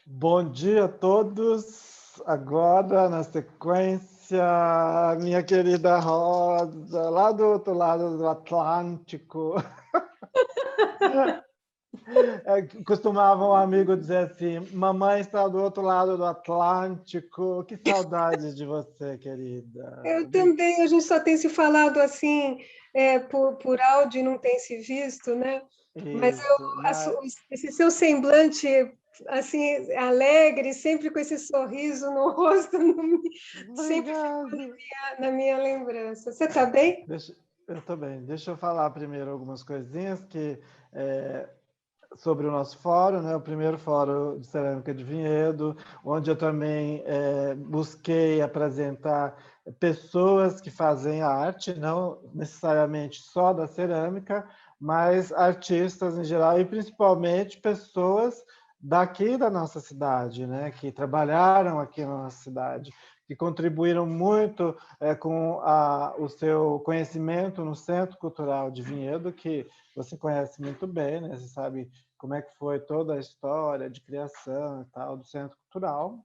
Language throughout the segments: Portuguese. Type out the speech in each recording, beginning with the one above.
Bom dia a todos. Agora, na sequência, minha querida Rosa, lá do outro lado do Atlântico. Costumava um amigo dizer assim: mamãe está do outro lado do Atlântico. Que saudade de você, querida. Eu também, a gente só tem se falado assim, por áudio e não tem se visto, né? Mas Isso, mas esse seu semblante, assim, alegre, sempre com esse sorriso no rosto, sempre ficou obrigado. na minha lembrança. Você está bem? Eu estou bem. Deixa eu falar primeiro algumas coisinhas sobre o nosso fórum, né? O primeiro fórum de cerâmica de Vinhedo, onde eu também busquei apresentar pessoas que fazem arte, não necessariamente só da cerâmica, mas artistas em geral e principalmente pessoas daqui da nossa cidade, né? Que trabalharam aqui na nossa cidade, que contribuíram muito com o seu conhecimento no Centro Cultural de Vinhedo, que você conhece muito bem, né? Você sabe como é que foi toda a história de criação e tal do Centro Cultural.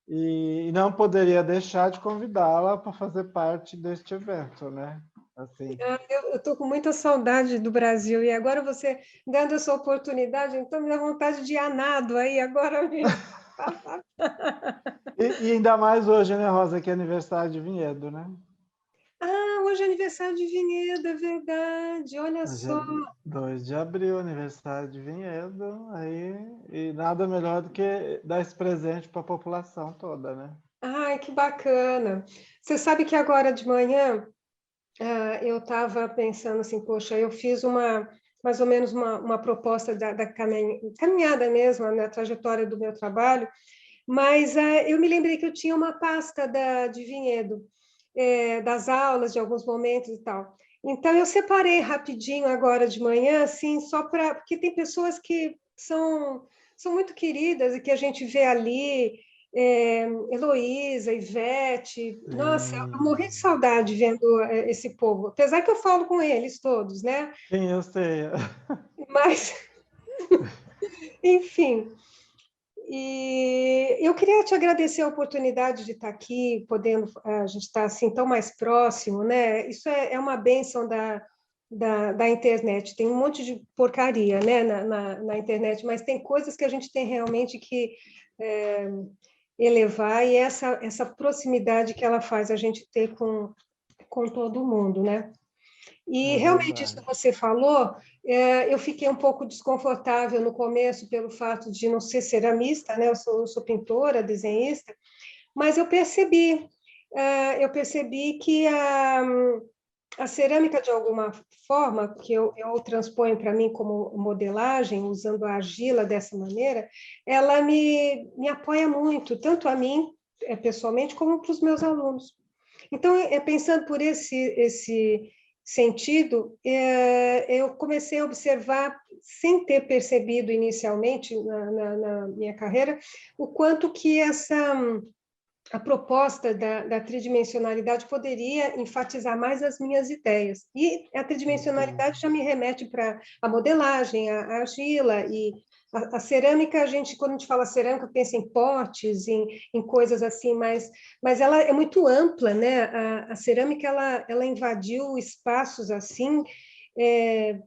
E não poderia deixar de convidá-la para fazer parte deste evento, né? Assim. Eu estou com muita saudade do Brasil e agora você dando essa oportunidade, então me dá vontade de ir a nado aí agora mesmo. E ainda mais hoje, né, Rosa, que é aniversário de Vinhedo, né? Ah, hoje é aniversário de Vinhedo, é verdade. Olha Hoje é só. 2 de abril, aniversário de Vinhedo, aí, e nada melhor do que dar esse presente para a população toda, né? Ai, que bacana. Você sabe que agora de manhã eu estava pensando assim, poxa, eu fiz mais ou menos uma proposta da caminhada mesmo, a minha trajetória do meu trabalho, mas eu me lembrei que eu tinha uma pasta de Vinhedo, das aulas, de alguns momentos e tal. Então, eu separei rapidinho agora de manhã, assim, só para. Porque tem pessoas que são muito queridas e que a gente vê ali, Heloísa, Ivete. Nossa, eu morri de Sim, saudade vendo esse povo. Apesar que eu falo com eles todos, né? sim, eu sei. Mas, enfim. E eu queria te agradecer a oportunidade de estar aqui, podendo a gente estar assim tão mais próximo, né? Isso é uma bênção da internet. Tem um monte de porcaria, né, na internet, mas tem coisas que a gente tem realmente que é, elevar e essa proximidade que ela faz a gente ter com todo mundo, né? E É realmente isso verdade. que você falou, eu fiquei um pouco desconfortável no começo pelo fato de não ser ceramista, né? Eu sou pintora, desenhista, mas eu percebi que a cerâmica, de alguma forma, que eu transponho para mim como modelagem, usando a argila dessa maneira, ela me apoia muito, tanto a mim, pessoalmente, como para os meus alunos. Então, pensando por esse sentido, eu comecei a observar, sem ter percebido inicialmente na minha carreira, o quanto que a proposta da tridimensionalidade poderia enfatizar mais as minhas ideias. E a Uhum. tridimensionalidade já me remete para a modelagem, a argila e a cerâmica. Quando a gente fala cerâmica, pensa em potes, em coisas assim, mas ela é muito ampla, né? A cerâmica ela invadiu espaços assim. É,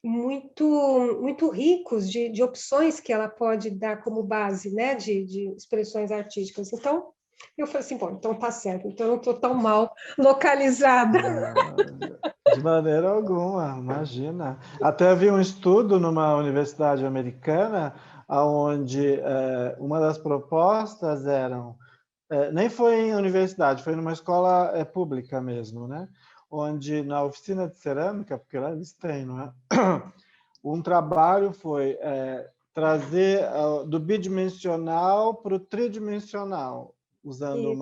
muito muito ricos de opções que ela pode dar como base, né, de expressões artísticas. Então, eu falei assim, bom, então tá certo, então eu não estou tão mal localizada. Não, de maneira alguma, imagina. Até vi um estudo numa universidade americana, onde uma das propostas eram, nem foi em universidade, foi numa escola pública mesmo, né? Onde na oficina de cerâmica, porque lá eles têm, não é? Um trabalho foi trazer do bidimensional para o tridimensional, usando E,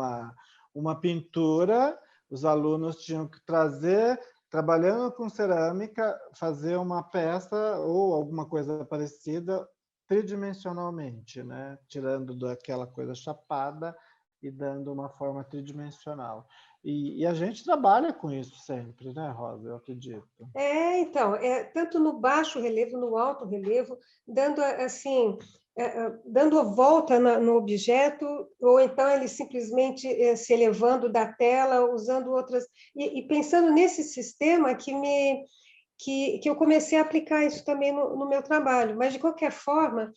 uma pintura. Os alunos tinham que trazer, trabalhando com cerâmica, fazer uma peça ou alguma coisa parecida tridimensionalmente, né? Tirando daquela coisa chapada e dando uma forma tridimensional. E a gente trabalha com isso sempre, né, Rosa? Eu acredito. então, tanto no baixo relevo, no alto relevo, dando assim dando a volta no objeto, ou então ele simplesmente se elevando da tela, usando outras... E pensando nesse sistema que eu comecei a aplicar isso também no meu trabalho. Mas, de qualquer forma,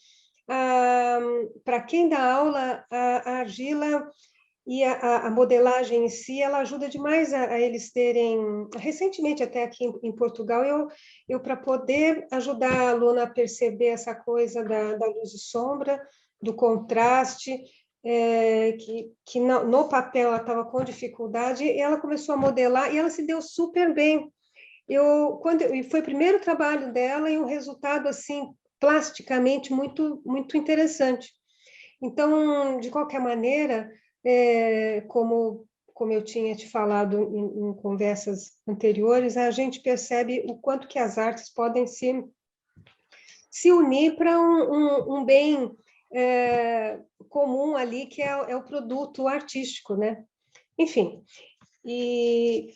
para quem dá aula, a argila e a modelagem em si, ela ajuda demais a eles terem... Recentemente, até aqui em Portugal, eu para poder ajudar a aluna a perceber essa coisa da luz e sombra, do contraste, que no papel ela estava com dificuldade, e ela começou a modelar e ela se deu super bem. E foi o primeiro trabalho dela e um resultado, assim, plasticamente muito interessante. Então, de qualquer maneira, como eu tinha te falado em conversas anteriores, a gente percebe o quanto que as artes podem se unir para um bem comum ali, que é o produto artístico, né? Enfim, e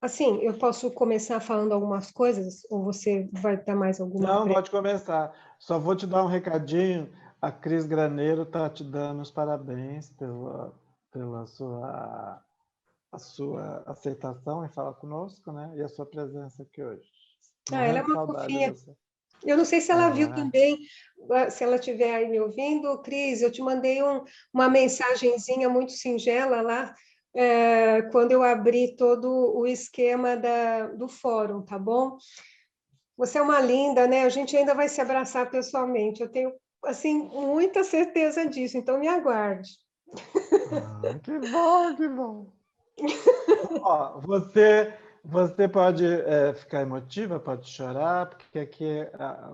assim, eu posso começar falando algumas coisas, ou você vai dar mais alguma? Não, pode começar. Só vou te dar um recadinho. A Cris Graneiro está te dando os parabéns pela sua aceitação em falar conosco, né? E a sua presença aqui hoje. Ela é Morrendo de uma saudade de fofinha. você. Eu não sei se ela viu É, também, se ela estiver aí me ouvindo, Cris, eu te mandei uma mensagenzinha muito singela lá, quando eu abri todo o esquema do fórum, tá bom? Você é uma linda, né? A gente ainda vai se abraçar pessoalmente, eu tenho, assim, muita certeza disso, então me aguarde. que bom, que bom. Ó, você pode ficar emotiva, pode chorar, porque aqui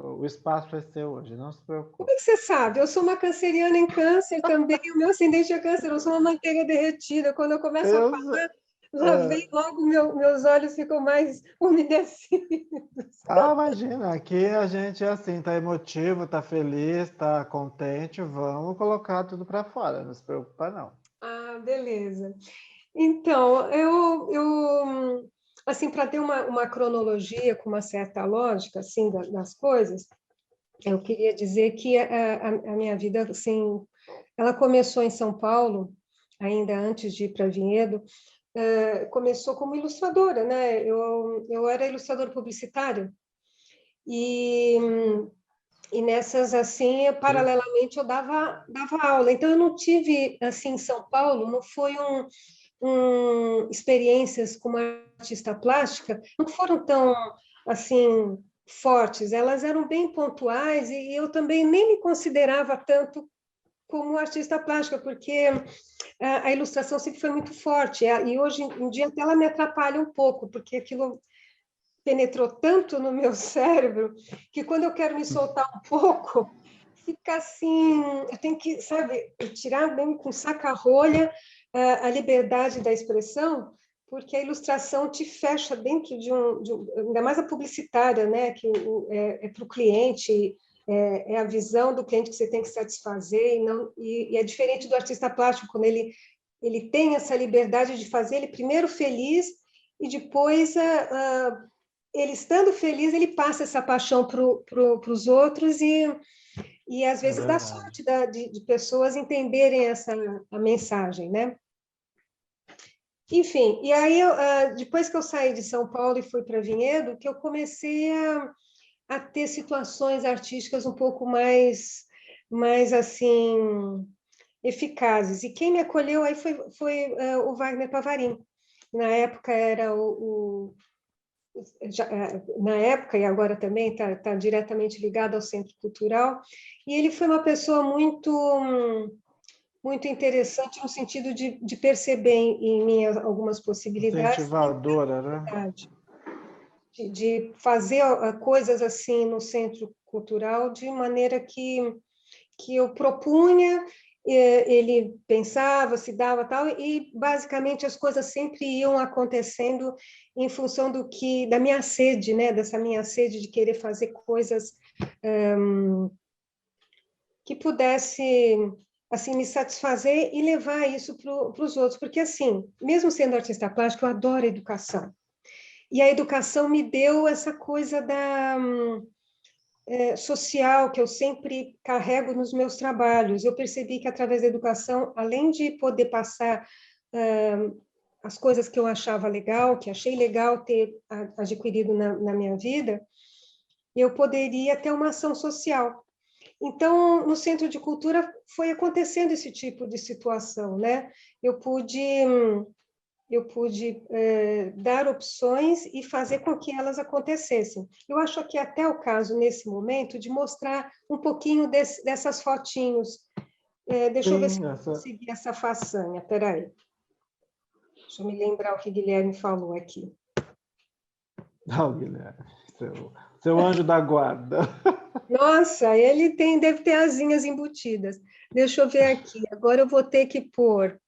o espaço é seu hoje, não se Como preocupe. é que você sabe? Eu sou uma canceriana em câncer também, o meu ascendente é câncer, eu sou uma manteiga derretida. Quando eu começo a Eu, falar, já é, vem logo, meus olhos ficam mais umedecidos. imagina, aqui a gente é assim, tá emotivo, tá feliz, tá contente, vamos colocar tudo para fora, não se preocupa não. Ah, beleza. Então, assim, para ter uma cronologia com uma certa lógica, assim, das coisas, eu queria dizer que a minha vida, assim, ela começou em São Paulo, ainda antes de ir para Vinhedo. Começou como ilustradora, né? Eu era ilustradora publicitária e, e nessas, assim, paralelamente, eu dava aula. Então, eu não tive, assim, em São Paulo, não foi experiências como artista plástica, não foram tão, assim, fortes. Elas eram bem pontuais e eu também nem me considerava tanto como artista plástica, porque a ilustração sempre foi muito forte, e hoje em dia até ela me atrapalha um pouco, porque aquilo penetrou tanto no meu cérebro, que quando eu quero me soltar um pouco, fica assim, eu tenho que, sabe, tirar bem com saca-rolha a liberdade da expressão, porque a ilustração te fecha dentro ainda mais a publicitária, né, que é para o cliente, é a visão do cliente que você tem que satisfazer, e é diferente do artista plástico, quando ele tem essa liberdade de fazer ele primeiro feliz, e depois, ele estando feliz, ele passa essa paixão para os outros, e às É vezes dá verdade. sorte de pessoas entenderem a mensagem, né? Enfim, e aí, depois que eu saí de São Paulo e fui para Vinhedo, que eu comecei a ter situações artísticas um pouco mais assim, eficazes. E quem me acolheu aí foi o Wagner Pavarim. Na época era na época e agora também está diretamente ligado ao Centro Cultural, e ele foi uma pessoa muito interessante no sentido de perceber em mim algumas possibilidades Incentivadora, né? de fazer coisas assim no Centro Cultural de maneira que eu propunha, ele pensava, se dava tal, e basicamente as coisas sempre iam acontecendo em função da minha sede, né? Dessa minha sede de querer fazer coisas que pudesse assim me satisfazer e levar isso para os outros, porque assim, mesmo sendo artista plástico, eu adoro educação. E a educação me deu essa coisa social que eu sempre carrego nos meus trabalhos. Eu percebi que, através da educação, além de poder passar as coisas que eu achava legal, que achei legal ter adquirido na minha vida, eu poderia ter uma ação social. Então, no Centro de Cultura foi acontecendo esse tipo de situação, né? Eu pude dar opções e fazer com que elas acontecessem. Eu acho que até o caso, nesse momento, de mostrar um pouquinho dessas fotinhos. Deixa eu ver se Sim, eu consegui essa façanha, peraí. Deixa eu me lembrar o que Guilherme falou aqui. Não, Guilherme, seu anjo da guarda. Nossa, ele deve ter asinhas embutidas. Deixa eu ver aqui. Agora eu vou ter que pôr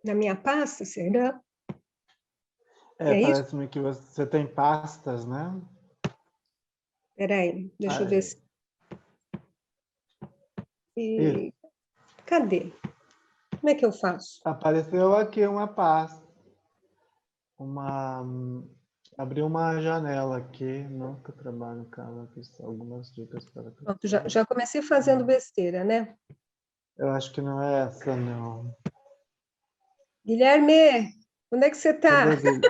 na minha pasta, será? É isso? Parece-me que você tem pastas, né? Peraí, deixa eu ver se... Isso. Cadê? Como é que eu faço? Apareceu aqui uma pasta. Abriu uma janela aqui. Nunca trabalho, cara. Algumas dicas para... Pronto, já comecei fazendo besteira, né? Eu acho que não é essa, não. Guilherme, onde é que você está? Cadê, Guilherme?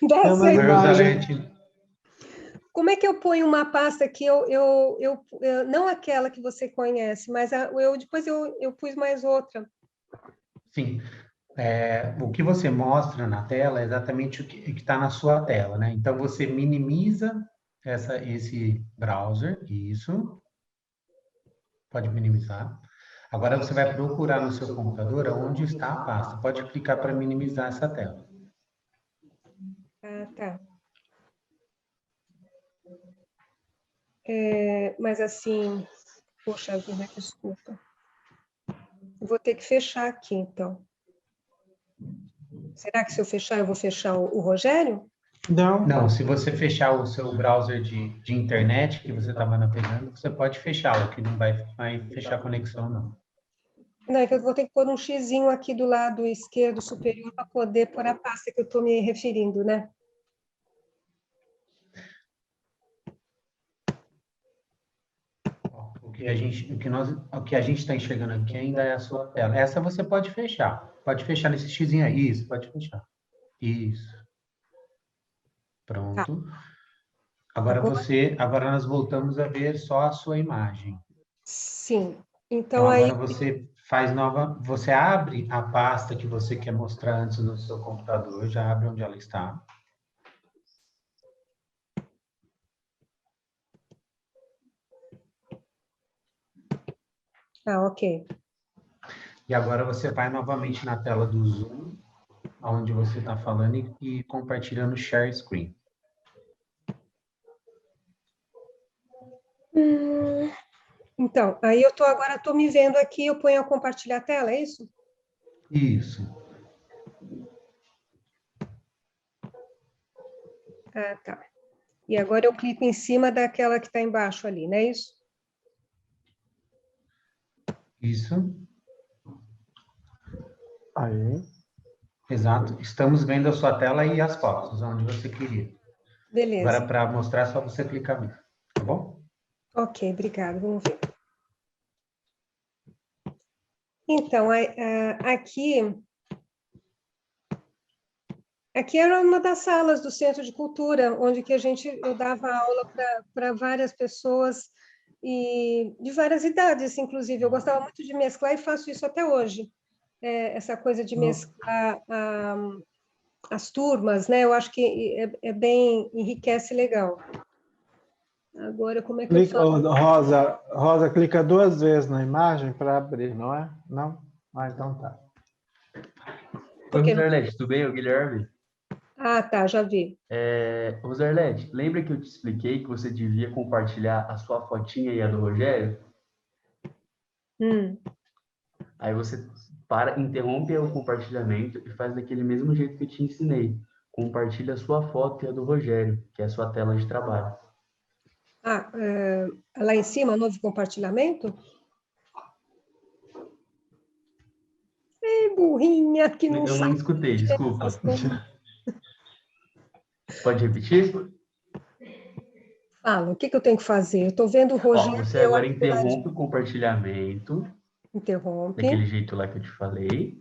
Dá Tem umas certo. imagens. Como é que eu ponho uma pasta que não aquela que você conhece, mas depois eu pus mais outra. Sim. O que você mostra na tela é exatamente o que está na sua tela, né? Então, você minimiza esse browser, isso. Pode minimizar. Agora, você vai procurar no seu computador onde está a pasta. Pode clicar para minimizar essa tela. Ah, tá. Mas assim, poxa vida, desculpa. Vou ter que fechar aqui, então. Será que se eu fechar, eu vou fechar o Rogério? Não, se você fechar o seu browser de internet que você estava navegando, você pode fechá-lo, que não vai fechar a conexão, não. Não, é que eu vou ter que pôr um xizinho aqui do lado esquerdo superior para poder pôr a pasta que eu estou me referindo, né? O que a gente está enxergando aqui ainda é a sua tela. Essa você pode fechar. Pode fechar nesse xizinho aí. Isso, pode fechar. Isso. Tá. Pronto. Agora nós voltamos a ver só a sua imagem. Sim. Então Então, aí... agora você abre a pasta que você quer mostrar antes no seu computador, já abre onde ela está. ok. E agora você vai novamente na tela do Zoom, onde você está falando e compartilhando o share screen. Então, aí agora estou me vendo aqui, eu ponho a compartilhar a tela, é isso? Isso. Ah, tá. E agora eu clico em cima daquela que está embaixo ali, não é isso? Isso. Aí. Exato. Estamos vendo a sua tela e as fotos, onde você queria. Beleza. Agora, para mostrar, é só você clicar mesmo. Tá bom? Ok, obrigada. Vamos ver. Então, aqui era uma das salas do Centro de Cultura, onde que eu dava aula para várias pessoas e de várias idades, inclusive. Eu gostava muito de mesclar e faço isso até hoje. Essa coisa de mesclar as turmas, né? Eu acho que é bem, enriquece legal. Agora, como é que eu faço? Rosa, clica 2 vezes na imagem para abrir, não é? Não? Ah, então tá. Oi, Roserlete, tudo bem? O Guilherme. Ah, tá, já vi. Roserlete, lembra que eu te expliquei que você devia compartilhar a sua fotinha e a do Rogério? Aí você interrompe o compartilhamento e faz daquele mesmo jeito que eu te ensinei. Compartilha a sua foto e a do Rogério, que é a sua tela de trabalho. Lá em cima, novo compartilhamento? Ei, burrinha, que não Eu não sabe. escutei, desculpa. Pode repetir? Fala, o que eu tenho que fazer? Eu estou vendo o Ó, Rogério. você agora interrompe o compartilhamento, Interrompe, daquele jeito lá que eu te falei.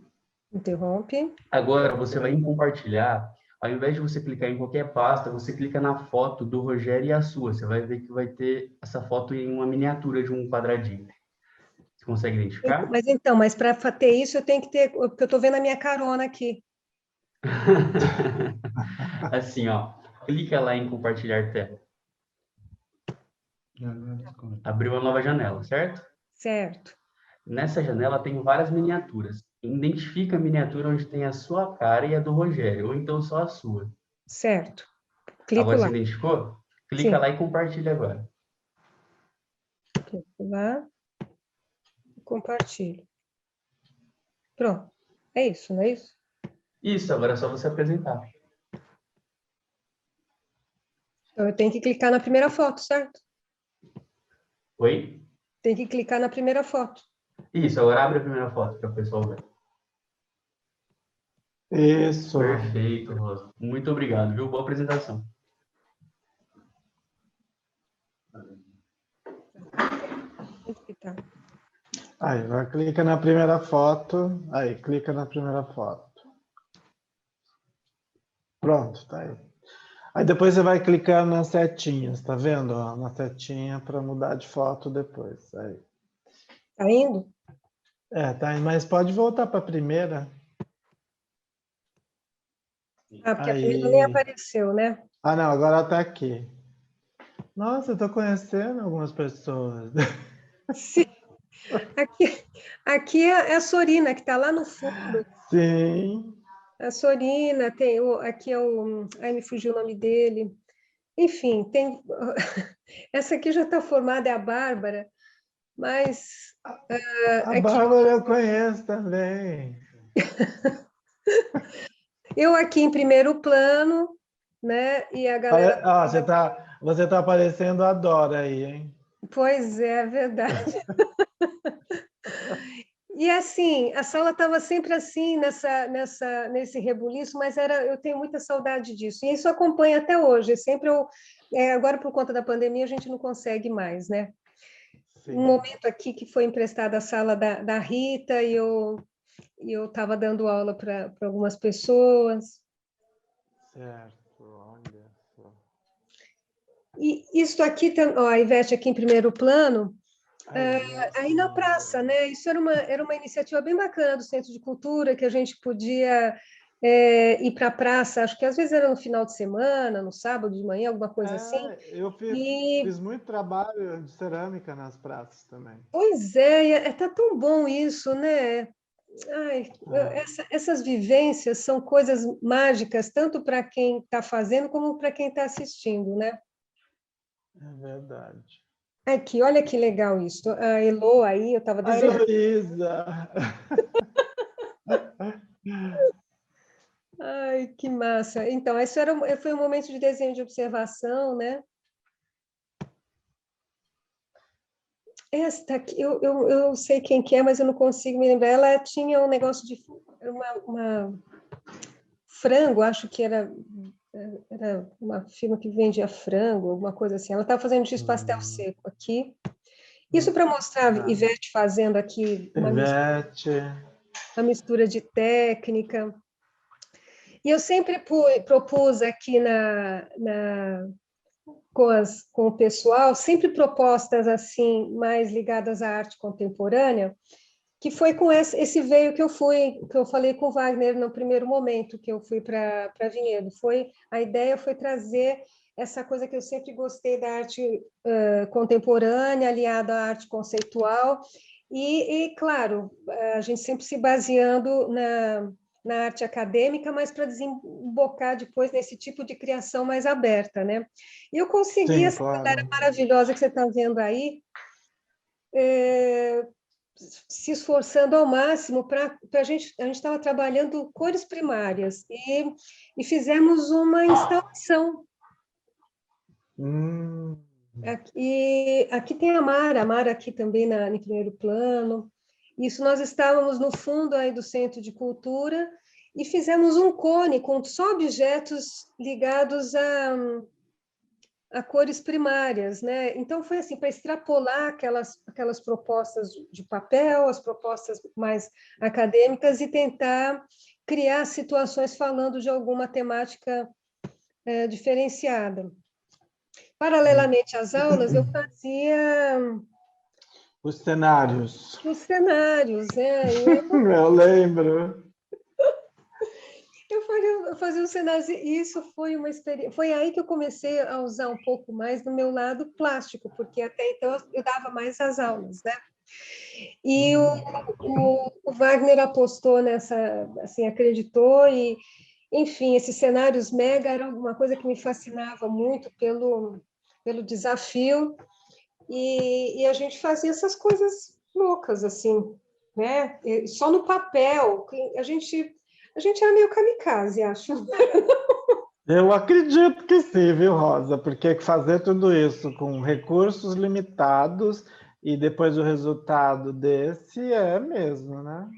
interrompe. Agora você vai em compartilhar. Ao invés de você clicar em qualquer pasta, você clica na foto do Rogério e a sua. Você vai ver que vai ter essa foto em uma miniatura de um quadradinho. Você consegue identificar? Mas para ter isso, eu tenho que ter, porque eu estou vendo a minha carona aqui. Assim, ó. Clica lá em compartilhar tela. Abriu uma nova janela, certo? Certo, Nessa janela tem várias miniaturas. Identifica a miniatura onde tem a sua cara e a do Rogério, ou então só a sua. certo. Clico Agora você lá. identificou? Clica Sim, lá e compartilha agora. clico lá, compartilho. Pronto. É isso, não é isso? Isso, agora é só você apresentar. Então, eu tenho que clicar na primeira foto, certo? Oi? Tem que clicar na primeira foto. Isso, agora abre a primeira foto para o pessoal ver. Isso. Perfeito, Rosa. Muito obrigado, viu? Boa apresentação. Onde que tá? Aí, vai, clica na primeira foto. Aí, clica na primeira foto. Pronto, tá aí. Aí depois você vai clicar nas setinhas, tá vendo? Ó, na setinha para mudar de foto depois. Aí. Tá indo? Tá aí, mas pode voltar para a primeira. Ah, porque a primeira nem Aí. apareceu, né? Ah, não, agora tá aqui. Nossa, eu tô conhecendo algumas pessoas. Sim. Aqui é a Sorina, que está lá no fundo. Sim. A Sorina, aqui é o. Ai, me fugiu o nome dele. Enfim, tem. Essa aqui já está formada, é a Bárbara, mas A aqui, Bárbara eu conheço também. eu aqui em primeiro plano, né? E a galera. Ah, você tá aparecendo a Dora aí, hein? Pois é, verdade. E assim, a sala estava sempre assim, nesse rebuliço, mas eu tenho muita saudade disso. E isso acompanha até hoje. Sempre agora, por conta da pandemia, a gente não consegue mais, né? Sim. Um momento aqui que foi emprestada a sala da Rita e eu estava dando aula para algumas pessoas. Certo, olha só. E isso aqui, ó, a Ivete aqui em primeiro plano, aí na Aí, praça, né? Isso era uma iniciativa bem bacana do Centro de Cultura, que a gente podia ir para a praça, acho que às vezes era no final de semana, no sábado de manhã, alguma coisa assim. eu E, fiz muito trabalho de cerâmica nas praças também. pois tá tão bom isso, né? Ai, essas vivências são coisas mágicas, tanto para quem está fazendo como para quem está assistindo, né? É verdade. Aqui, olha que legal isso. A Elo aí, eu estava A dizendo. Heloísa! Ai, que massa. Então, foi um momento de desenho de observação, né? Esta aqui, eu sei quem que é, mas eu não consigo me lembrar. Ela tinha um negócio de uma frango, acho que era uma firma que vendia frango, alguma coisa assim. Ela estava fazendo X pastel seco aqui. Isso para mostrar a Ivete fazendo aqui Ivete. uma mistura de técnica. E eu sempre propus aqui com o pessoal, sempre propostas assim, mais ligadas à arte contemporânea, que foi com esse veio que eu falei com o Wagner no primeiro momento que eu fui para Vinhedo. A ideia foi trazer essa coisa que eu sempre gostei da arte contemporânea, aliada à arte conceitual, e claro, a gente sempre se baseando na arte acadêmica, mas para desembocar depois nesse tipo de criação mais aberta, né? E eu consegui Sim, essa galera claro. maravilhosa que você está vendo aí, se esforçando ao máximo para a gente estava trabalhando cores primárias e fizemos uma instalação. Aqui tem a Mara aqui também em primeiro plano. Isso nós estávamos no fundo aí do Centro de Cultura e fizemos um cone com só objetos ligados a cores primárias, né? Então foi assim para extrapolar aquelas propostas de papel, as propostas mais acadêmicas e tentar criar situações falando de alguma temática diferenciada. Paralelamente às aulas, eu fazia os cenários. os cenários, né? Eu lembro. Eu fazia os cenários e isso foi uma experiência. Foi aí que eu comecei a usar um pouco mais do meu lado plástico, porque até então eu dava mais as aulas, né? E o Wagner apostou nessa, assim, acreditou e, enfim, esses cenários mega era uma coisa que me fascinava muito pelo desafio e a gente fazia essas coisas loucas, assim, né? E só no papel, a gente era meio kamikaze, acho. Eu acredito que sim, viu, Rosa? Porque fazer tudo isso com recursos limitados e depois o resultado desse é mesmo, né?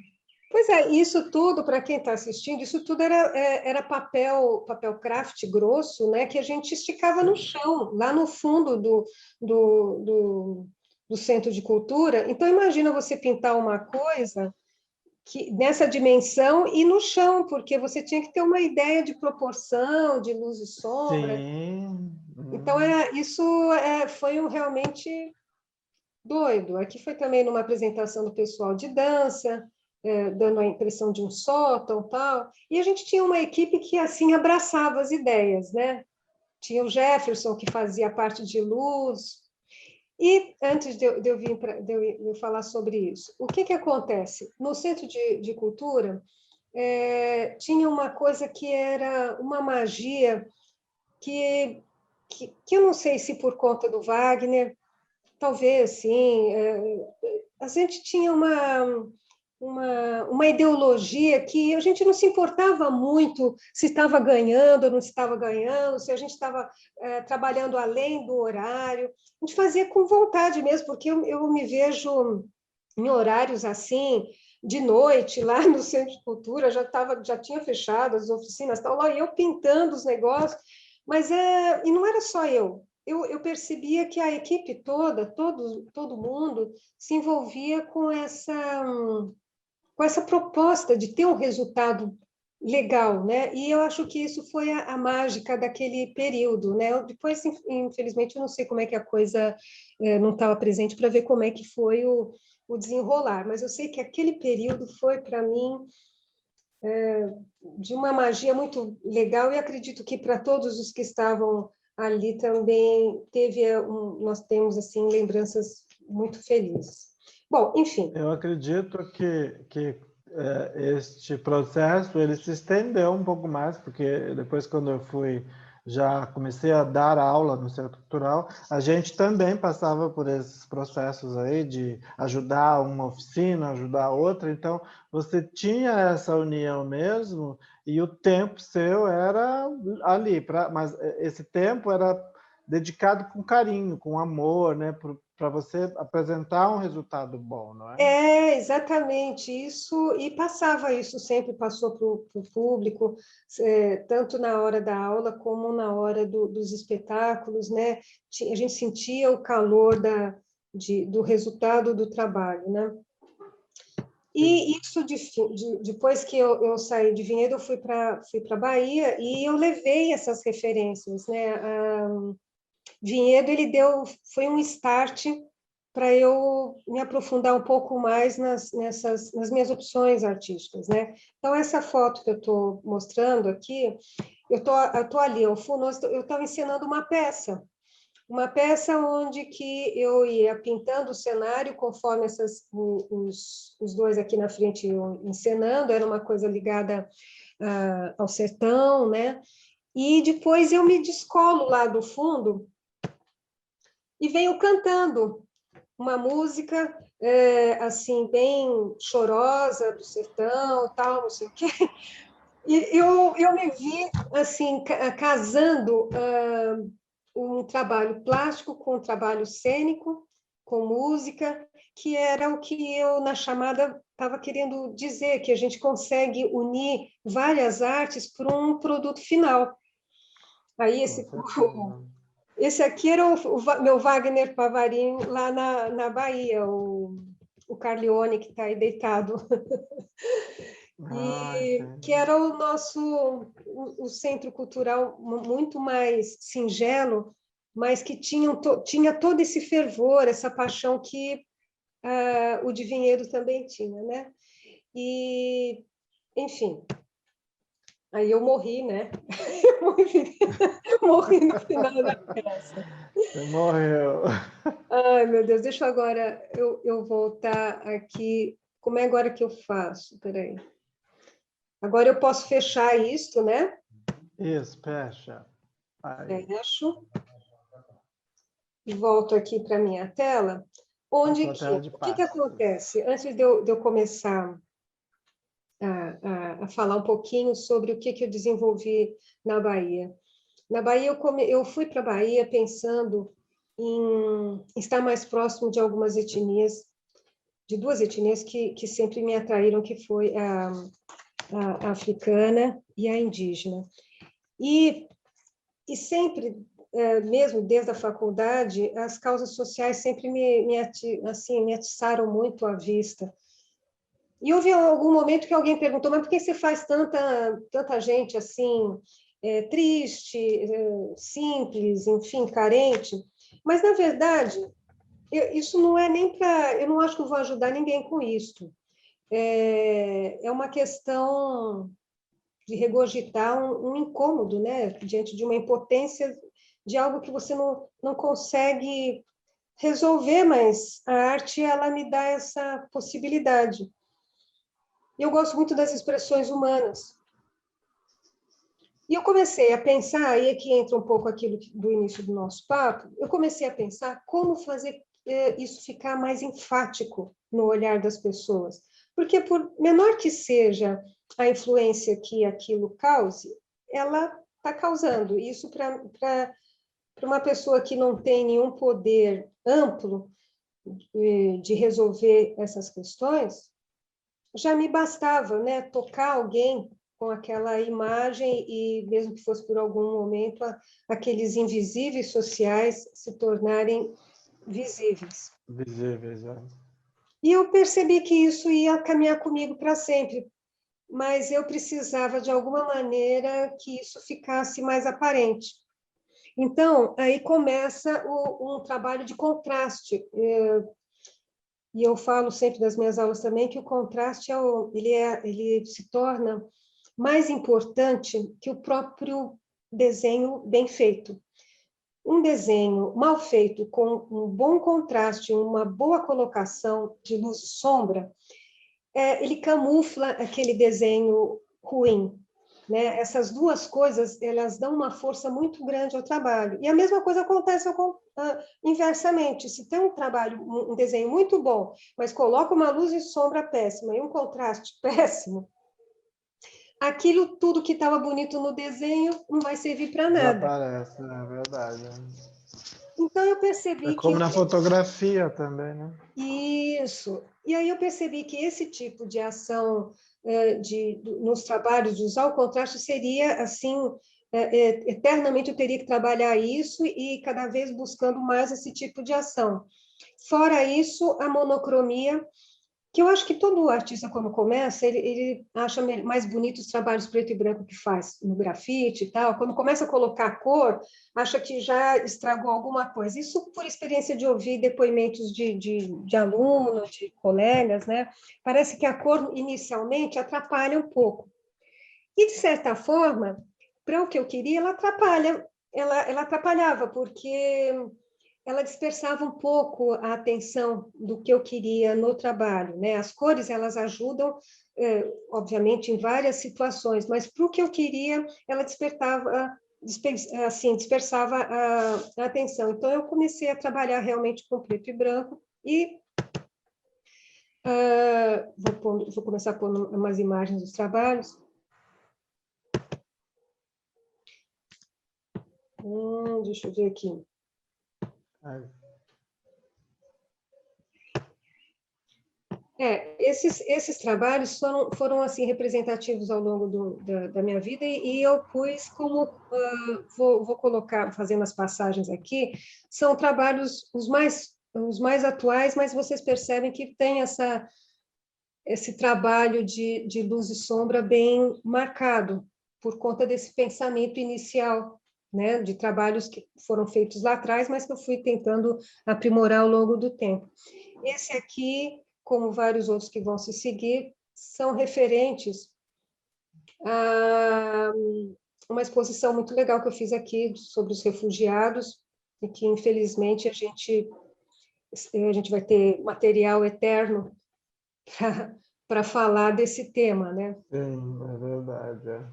Pois é, isso tudo, para quem está assistindo, isso tudo era papel craft grosso, né, que a gente esticava no chão, lá no fundo do Centro de Cultura. Então, imagina você pintar uma coisa que nessa dimensão e no chão, porque você tinha que ter uma ideia de proporção, de luz e sombra. Sim. Então, isso foi realmente doido. Aqui foi também numa apresentação do pessoal de dança, dando a impressão de um sótão, tal. E a gente tinha uma equipe que assim abraçava as ideias, né? Tinha o Jefferson que fazia a parte de luz. E antes de eu falar sobre isso, o que acontece? No Centro de Cultura tinha uma coisa que era uma magia que eu não sei se por conta do Wagner, talvez sim, a gente tinha uma ideologia que a gente não se importava muito se estava ganhando ou não estava ganhando, se a gente estava trabalhando além do horário. A gente fazia com vontade mesmo, porque eu me vejo em horários assim, de noite, lá no Centro de Cultura, já tinha fechado as oficinas, tal, lá, e eu pintando os negócios, mas e não era só eu. Eu percebia que a equipe toda, todo mundo, se envolvia com essa proposta de ter um resultado legal, né? E eu acho que isso foi a mágica daquele período, né? Depois, infelizmente, eu não sei como é que a coisa não estava presente para ver como é que foi o desenrolar, mas eu sei que aquele período foi, para mim, de uma magia muito legal e acredito que para todos os que estavam ali também nós temos assim lembranças muito felizes. Bom, enfim. Eu acredito que este processo ele se estendeu um pouco mais, porque depois quando eu já comecei a dar aula no Centro Cultural, a gente também passava por esses processos aí de ajudar uma oficina, ajudar outra, então você tinha essa união mesmo e o tempo seu era ali, mas esse tempo era dedicado com carinho, com amor, né, para você apresentar um resultado bom, não é? Exatamente isso, e passava isso, sempre passou para o público, tanto na hora da aula como na hora dos espetáculos, né? A gente sentia o calor do resultado do trabalho, né? E isso, depois que eu saí de Vinhedo, eu fui para Bahia e eu levei essas referências, né? Vinhedo, foi um start para eu me aprofundar um pouco mais nas minhas opções artísticas, né? Então, essa foto que eu estou mostrando aqui, eu tô ali, ao fundo, eu estava encenando uma peça onde que eu ia pintando o cenário conforme os dois aqui na frente iam encenando, era uma coisa ligada ao sertão, né? E depois eu me descolo lá do fundo e venho cantando uma música assim bem chorosa do sertão, tal, não sei o quê. E eu me vi assim casando um trabalho plástico com um trabalho cênico, com música, que era o que eu, na chamada, estava querendo dizer, que a gente consegue unir várias artes para um produto final. Aí esse aqui era o meu Wagner Pavarim lá na Bahia, o Carlione, que está aí deitado. E que era o nosso o centro cultural muito mais singelo, mas que tinha todo esse fervor, essa paixão que o de Vinhedo também tinha, né? E, enfim, aí eu morri, né? Morri no final da peça. Você morreu. Ai, meu Deus, deixa agora eu voltar aqui. Como é agora que eu faço? Peraí. Agora eu posso fechar isto, né? Isso, fecha. Aí. Fecho. E volto aqui para a minha tela. Onde que, Tela de o que passos. acontece? Antes de eu começar a falar um pouquinho sobre o que eu desenvolvi na Bahia. Na Bahia, eu fui para a Bahia pensando em estar mais próximo de algumas etnias, de duas etnias que sempre me atraíram, que foi a africana e a indígena. E sempre, mesmo desde a faculdade, as causas sociais sempre me atiçaram muito à vista. E houve algum momento que alguém perguntou, mas por que você faz tanta gente assim, triste, simples, enfim, carente? Mas, na verdade, isso não é nem para... Eu não acho que eu vou ajudar ninguém com isso. É uma questão de regurgitar um incômodo, né? Diante de uma impotência de algo que você não consegue resolver, mas a arte, ela me dá essa possibilidade. Eu gosto muito das expressões humanas. E eu comecei a pensar, aí é que entra um pouco aquilo do início do nosso papo, eu comecei a pensar como fazer isso ficar mais enfático no olhar das pessoas. Porque, por menor que seja a influência que aquilo cause, ela está causando. Isso para uma pessoa que não tem nenhum poder amplo de resolver essas questões, já me bastava, né, tocar alguém com aquela imagem e, mesmo que fosse por algum momento, aqueles invisíveis sociais se tornarem visíveis. Visíveis, é. E eu percebi que isso ia caminhar comigo para sempre, mas eu precisava, de alguma maneira, que isso ficasse mais aparente. Então, aí começa um trabalho de contraste. E eu falo sempre nas minhas aulas também que o contraste ele se torna mais importante que o próprio desenho bem feito. Um desenho mal feito, com um bom contraste, uma boa colocação de luz e sombra, ele camufla aquele desenho ruim. Né? Essas duas coisas, elas dão uma força muito grande ao trabalho. E a mesma coisa acontece inversamente. Se tem um trabalho, um desenho muito bom, mas coloca uma luz e sombra péssima e um contraste péssimo, aquilo tudo que estava bonito no desenho não vai servir para nada. Desaparece, é verdade. Então eu percebi É como na fotografia também, né? Isso. E aí eu percebi que esse tipo de ação nos trabalhos, de usar o contraste, seria assim, eternamente eu teria que trabalhar isso e cada vez buscando mais esse tipo de ação. Fora isso, a monocromia, que eu acho que todo artista, quando começa, ele acha mais bonito os trabalhos preto e branco que faz no grafite e tal. Quando começa a colocar cor, acha que já estragou alguma coisa. Isso por experiência de ouvir depoimentos de alunos, de colegas, né? Parece que a cor, inicialmente, atrapalha um pouco. E, de certa forma, para o que eu queria, ela atrapalhava, porque ela dispersava um pouco a atenção do que eu queria no trabalho, né? As cores, elas ajudam, obviamente, em várias situações, mas para o que eu queria, ela dispersava a atenção. Então, eu comecei a trabalhar realmente com preto e branco e vou começar a pôr umas imagens dos trabalhos. Deixa eu ver aqui. Esses trabalhos foram assim representativos ao longo da minha vida e eu pus como vou colocar, fazendo as passagens aqui, são trabalhos os mais atuais, mas vocês percebem que tem esse trabalho de luz e sombra bem marcado por conta desse pensamento inicial, né, de trabalhos que foram feitos lá atrás, mas que eu fui tentando aprimorar ao longo do tempo. Esse aqui, como vários outros que vão se seguir, são referentes a uma exposição muito legal que eu fiz aqui sobre os refugiados, e que, infelizmente, a gente vai ter material eterno para falar desse tema, né? Sim, é verdade.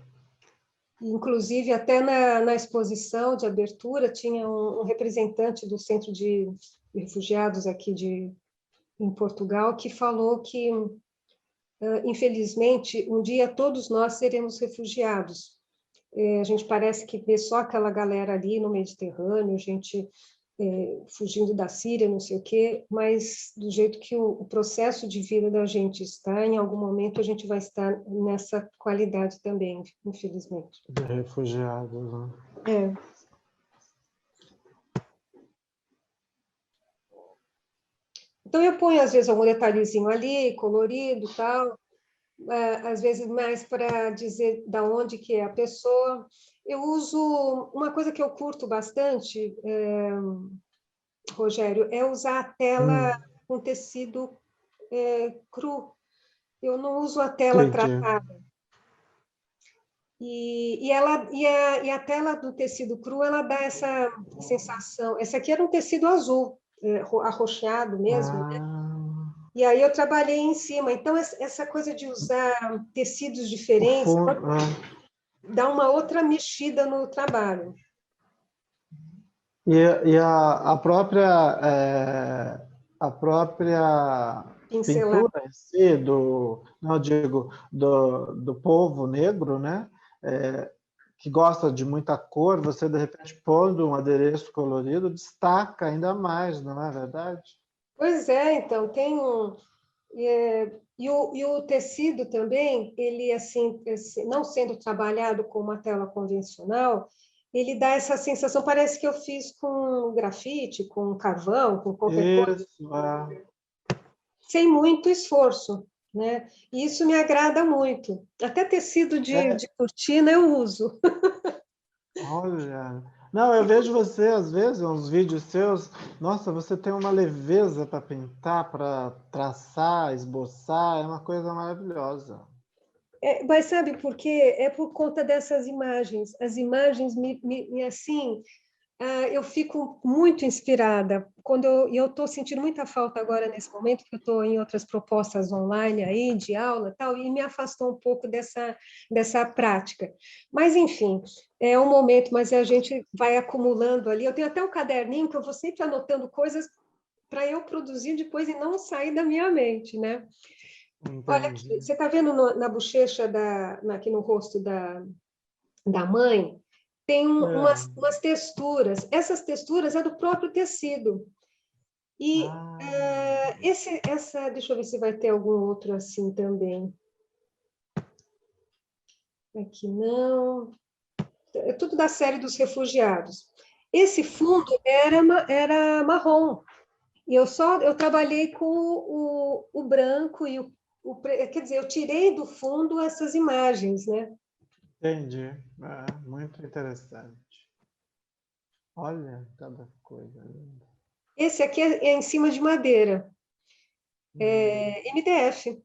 Inclusive, até na exposição de abertura, tinha um representante do Centro de Refugiados aqui em Portugal, que falou que, infelizmente, um dia todos nós seremos refugiados. A gente parece que vê só aquela galera ali no Mediterrâneo, gente fugindo da Síria, não sei o quê, mas do jeito que o processo de vida da gente está, em algum momento a gente vai estar nessa qualidade também, infelizmente. De refugiados, né? Então, eu ponho, às vezes, algum detalhezinho ali, colorido e tal, às vezes mais para dizer da onde que é a pessoa. Eu uso uma coisa que eu curto bastante, Rogério, é usar a tela com tecido cru. Eu não uso a tela tratada. E a tela do tecido cru, ela dá essa sensação. Essa aqui era um tecido azul, arroxeado mesmo, né? E aí eu trabalhei em cima. Então, essa coisa de usar tecidos diferentes dá uma outra mexida no trabalho. E a própria pintura em si, do povo negro, né? Que gosta de muita cor, você, de repente, pondo um adereço colorido, destaca ainda mais, não é verdade? Pois é, então, tem um... E o tecido também, ele, assim, não sendo trabalhado com uma tela convencional, ele dá essa sensação, parece que eu fiz com grafite, com carvão, com qualquer coisa. Sem muito esforço, né? E isso me agrada muito. Até tecido de cortina eu uso. Olha, não, eu vejo você, às vezes, uns vídeos seus, nossa, você tem uma leveza para pintar, para traçar, esboçar, é uma coisa maravilhosa. Mas sabe por quê? É por conta dessas imagens. As imagens assim, eu fico muito inspirada. Eu estou sentindo muita falta agora nesse momento, que eu estou em outras propostas online aí, de aula tal, e me afastou um pouco dessa prática. Mas, enfim, é um momento, mas a gente vai acumulando ali. Eu tenho até um caderninho que eu vou sempre anotando coisas para eu produzir depois e não sair da minha mente, né? Entendi. Olha aqui, você está vendo na bochecha, aqui no rosto da mãe, tem umas texturas. Essas texturas é do próprio tecido. E deixa eu ver se vai ter algum outro assim também. Aqui não. É tudo da série dos refugiados. Esse fundo era marrom. E eu trabalhei com o branco e quer dizer, eu tirei do fundo essas imagens, né? Entendi. Muito interessante. Olha cada coisa linda. Esse aqui é em cima de madeira. MDF.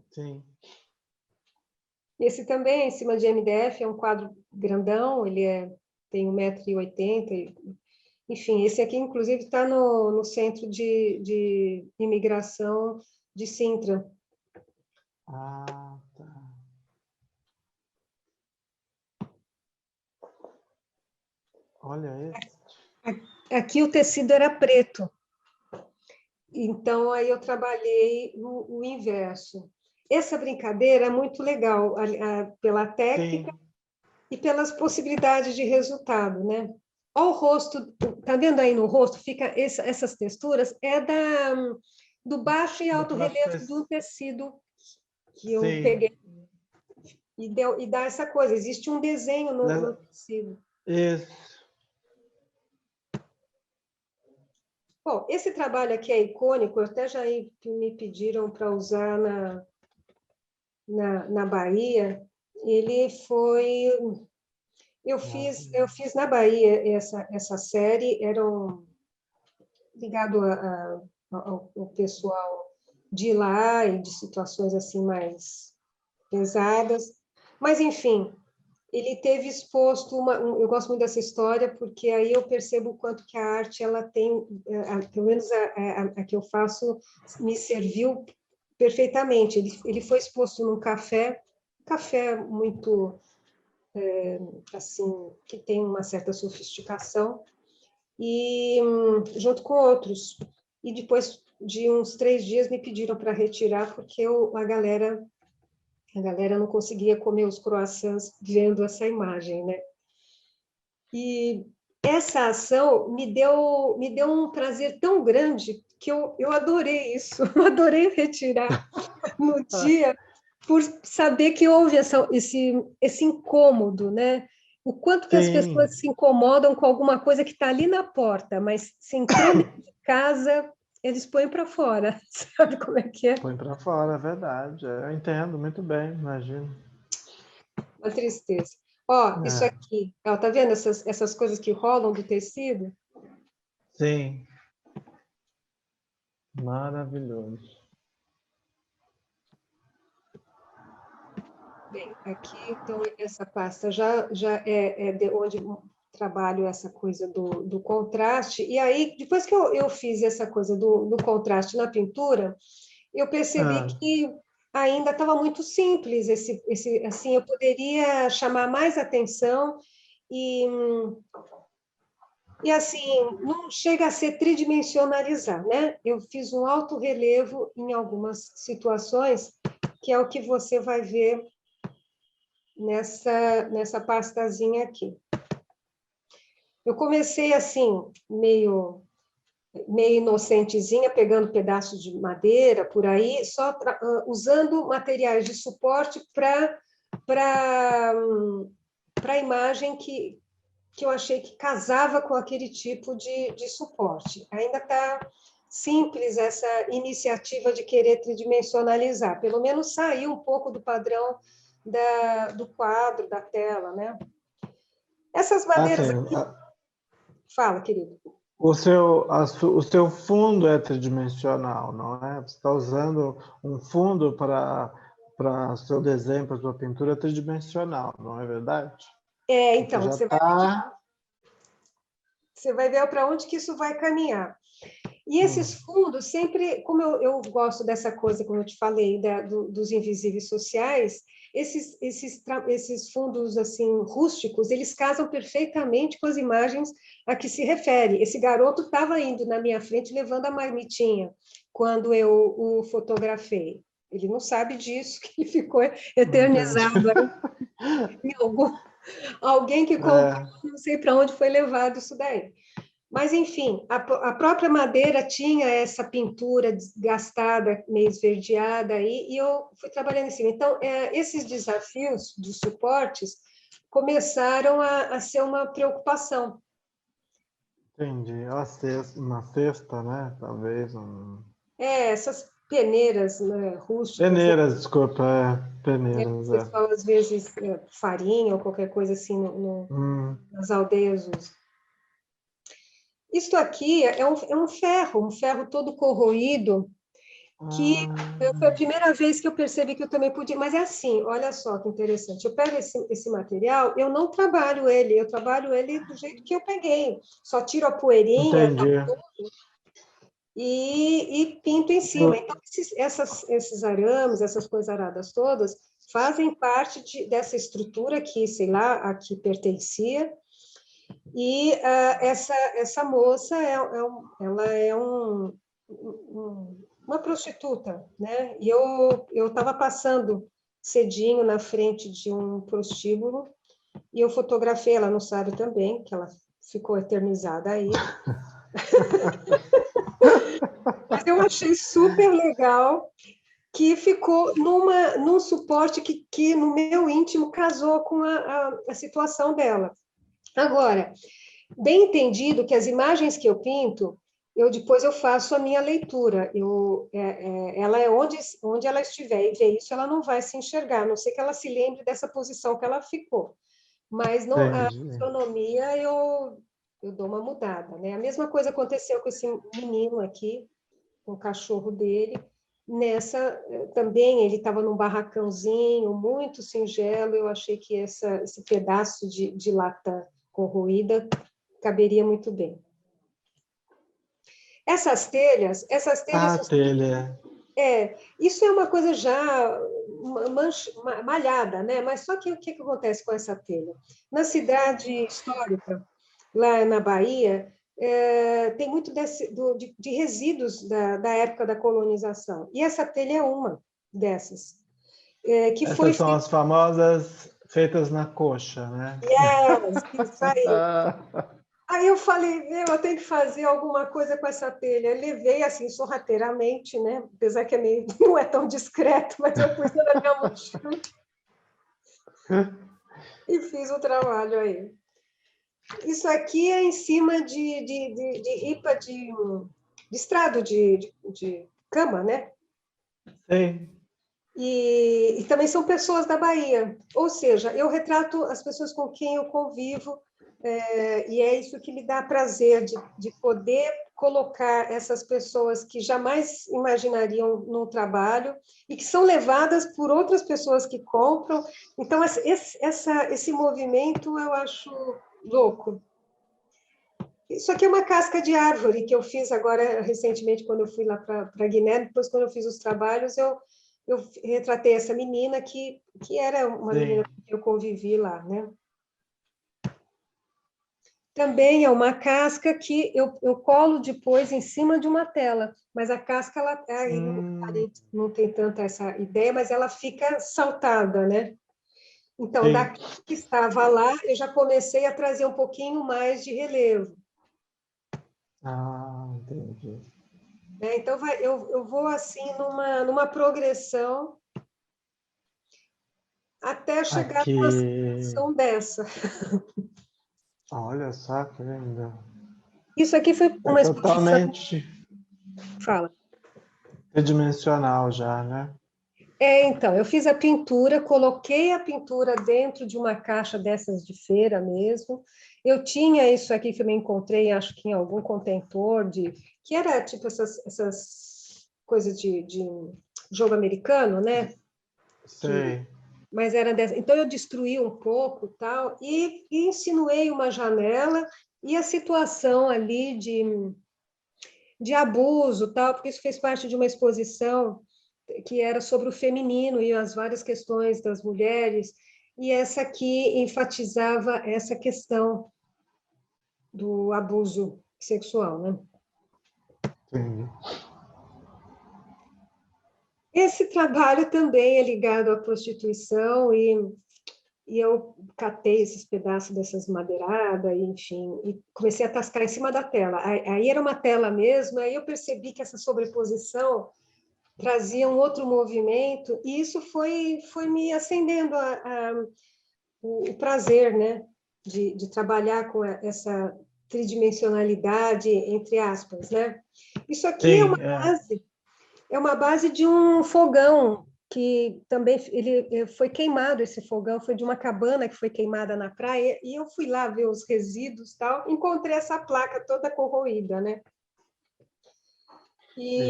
Sim. Esse também é em cima de MDF, é um quadro grandão, ele tem 1,80 m. Enfim, esse aqui, inclusive, está no Centro de Imigração de Sintra. Tá. Olha esse. Aqui o tecido era preto. Então, aí eu trabalhei o inverso. Essa brincadeira é muito legal, pela técnica e pelas possibilidades de resultado, né? Olha o rosto, tá vendo aí no rosto? Fica essas texturas, do baixo e alto relevo do tecido que eu peguei. E dá essa coisa, existe um desenho no tecido. Isso. Bom, esse trabalho aqui é icônico, até já me pediram para usar na Bahia. Ele foi... Eu fiz na Bahia essa série, ligado ao pessoal de lá e de situações assim mais pesadas. Mas, enfim, ele teve exposto eu gosto muito dessa história, porque aí eu percebo o quanto que a arte ela tem, pelo menos a que eu faço, me serviu perfeitamente. Ele foi exposto num café muito, assim, que tem uma certa sofisticação, e junto com outros. E depois de uns 3 dias me pediram para retirar, porque a galera não conseguia comer os croissants vendo essa imagem, né? E essa ação me deu um prazer tão grande que eu adorei isso, eu adorei retirar no dia, por saber que houve esse incômodo, né? O quanto que as pessoas se incomodam com alguma coisa que está ali na porta, mas se entrou dentro de casa, eles põem para fora, sabe como é que é? Põe para fora, é verdade. Eu entendo muito bem, imagino. Uma tristeza. Ó, isso aqui, ó, tá vendo essas coisas que rolam do tecido? Sim. Maravilhoso. Bem, aqui, então, essa pasta já é de onde trabalho essa coisa do contraste. E aí, depois que eu fiz essa coisa do contraste na pintura, eu percebi que ainda estava muito simples. Assim, eu poderia chamar mais atenção e assim, não chega a ser tridimensionalizar, né? Eu fiz um alto relevo em algumas situações, que é o que você vai ver nessa pastazinha aqui. Eu comecei assim, meio inocentezinha, pegando pedaços de madeira por aí, só usando materiais de suporte para a imagem que eu achei que casava com aquele tipo de suporte. Ainda está simples essa iniciativa de querer tridimensionalizar, pelo menos sair um pouco do padrão do quadro, da tela, né? Essas madeiras aqui... Fala, querido. O seu fundo é tridimensional, não é? Você está usando um fundo para seu desenho, para sua pintura tridimensional, não é verdade? Então, você vai ver para onde que isso vai caminhar. E esses fundos sempre, como eu gosto dessa coisa, como eu te falei, dos invisíveis sociais, esses fundos assim rústicos, eles casam perfeitamente com as imagens a que se refere. Esse garoto estava indo na minha frente levando a marmitinha quando eu o fotografei. Ele não sabe disso, que ele ficou eternizado em alguém que comprou, não sei para onde foi levado isso daí. Mas, enfim, a própria madeira tinha essa pintura desgastada, meio esverdeada, e eu fui trabalhando em cima. Então, esses desafios dos suportes começaram a ser uma preocupação. Entendi. Uma cesta, né? Talvez. Essas peneiras, né, rústicas. Peneiras, desculpa. Peneiras, O pessoal, às vezes, farinha ou qualquer coisa assim nas aldeias usa. Isto aqui é um ferro todo corroído, que foi a primeira vez que eu percebi que eu também podia... Mas é assim, olha só que interessante. Eu pego esse material, eu não trabalho ele, eu trabalho ele do jeito que eu peguei. Só tiro a poeirinha e pinto em cima. Então, esses arames, essas coisas aradas todas, fazem parte dessa estrutura que, sei lá, a que pertencia. E essa moça, ela é uma prostituta, né? E eu estava passando cedinho na frente de um prostíbulo e eu fotografei, ela não sabe também, que ela ficou eternizada aí. Mas eu achei super legal, que ficou num suporte que no meu íntimo casou com a situação dela. Agora, bem entendido que as imagens que eu pinto, depois eu faço a minha leitura. Ela é onde ela estiver e ver isso, ela não vai se enxergar, a não ser que ela se lembre dessa posição que ela ficou. Mas não, a fisionomia eu dou uma mudada, né? A mesma coisa aconteceu com esse menino aqui, com o cachorro dele. Nessa também ele estava num barracãozinho muito singelo. Eu achei que esse pedaço de lata corroída caberia muito bem. Essas telhas... A telha. Isso é uma coisa já malhada, né? Mas só que o que acontece com essa telha? Na cidade histórica, lá na Bahia, tem muito de resíduos da época da colonização. E essa telha é uma dessas. Essas são as famosas feitas na coxa, né? Isso aí. Aí eu falei, eu tenho que fazer alguma coisa com essa telha. Eu levei assim, sorrateiramente, né? Apesar que não é tão discreto, mas eu pus na minha mochila e fiz o trabalho aí. Isso aqui é em cima de ripa de estrado de cama, né? Sim. E também são pessoas da Bahia. Ou seja, eu retrato as pessoas com quem eu convivo, e é isso que me dá prazer, de poder colocar essas pessoas que jamais imaginariam no trabalho e que são levadas por outras pessoas que compram. Então, esse movimento eu acho louco. Isso aqui é uma casca de árvore que eu fiz agora recentemente, quando eu fui lá para Guiné. Depois, quando eu fiz os trabalhos, eu retratei essa menina que era uma menina com que eu convivi lá, né? Também é uma casca que eu colo depois em cima de uma tela, mas a casca, não tem tanta essa ideia, mas ela fica saltada, né? Então, daqui que estava lá, eu já comecei a trazer um pouquinho mais de relevo. Ah, entendi. Então, eu vou assim numa progressão até chegar Aqui... numa situação dessa. Olha só que lindo. Isso aqui foi uma exposição... Totalmente Fala. tridimensional já, né? Então, eu fiz a pintura, coloquei a pintura dentro de uma caixa dessas de feira mesmo. Eu tinha isso aqui que eu me encontrei, acho que em algum contentor, que era tipo essas coisas de jogo americano, né? Sei. Mas era dessa. Então, eu destruí um pouco tal, e insinuei uma janela e a situação ali de abuso, tal, porque isso fez parte de uma exposição que era sobre o feminino e as várias questões das mulheres, e essa aqui enfatizava essa questão do abuso sexual, né? Sim. Esse trabalho também é ligado à prostituição, e eu catei esses pedaços dessas madeiradas, enfim, e comecei a tascar em cima da tela. Aí era uma tela mesmo, aí eu percebi que essa sobreposição trazia um outro movimento, e isso foi me acendendo o prazer, né, de trabalhar com essa tridimensionalidade, entre aspas, né? Isso aqui Sim, é uma base de um fogão, que também ele foi queimado, esse fogão foi de uma cabana que foi queimada na praia, e eu fui lá ver os resíduos e tal, encontrei essa placa toda corroída, né?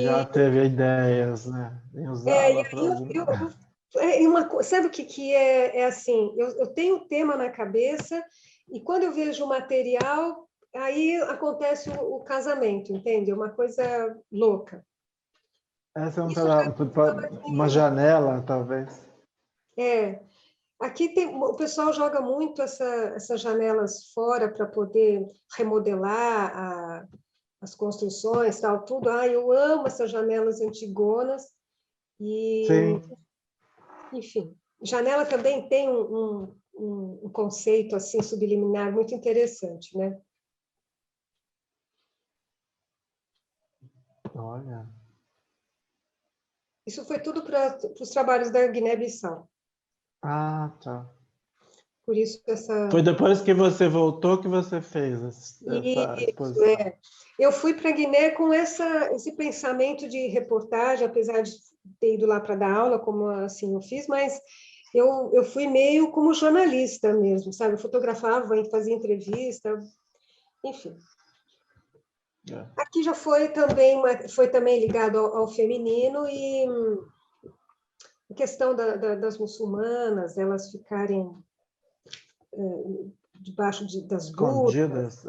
já teve ideias, né? Em usá-la para algum... sabe o que é? É assim, eu tenho um tema na cabeça, e quando eu vejo o material, aí acontece o casamento, entende? Uma coisa louca. Essa é Isso uma janela, talvez. Aqui o pessoal joga muito essas janelas fora para poder remodelar as construções, tal, tudo. Eu amo essas janelas antigonas, e, Sim. enfim, janela também tem um conceito assim subliminar muito interessante, né? Olha. Isso foi tudo para os trabalhos da Guiné-Bissau. Ah, tá. Por isso essa... Foi depois que você voltou que você fez essa Isso, exposição. Eu fui para a Guiné com esse pensamento de reportagem, apesar de ter ido lá para dar aula, como assim eu fiz, mas eu fui meio como jornalista mesmo, sabe? Eu fotografava, fazia entrevista, enfim. Aqui já foi também ligado ao feminino e a questão das muçulmanas, elas ficarem debaixo das burcas, Escondidas?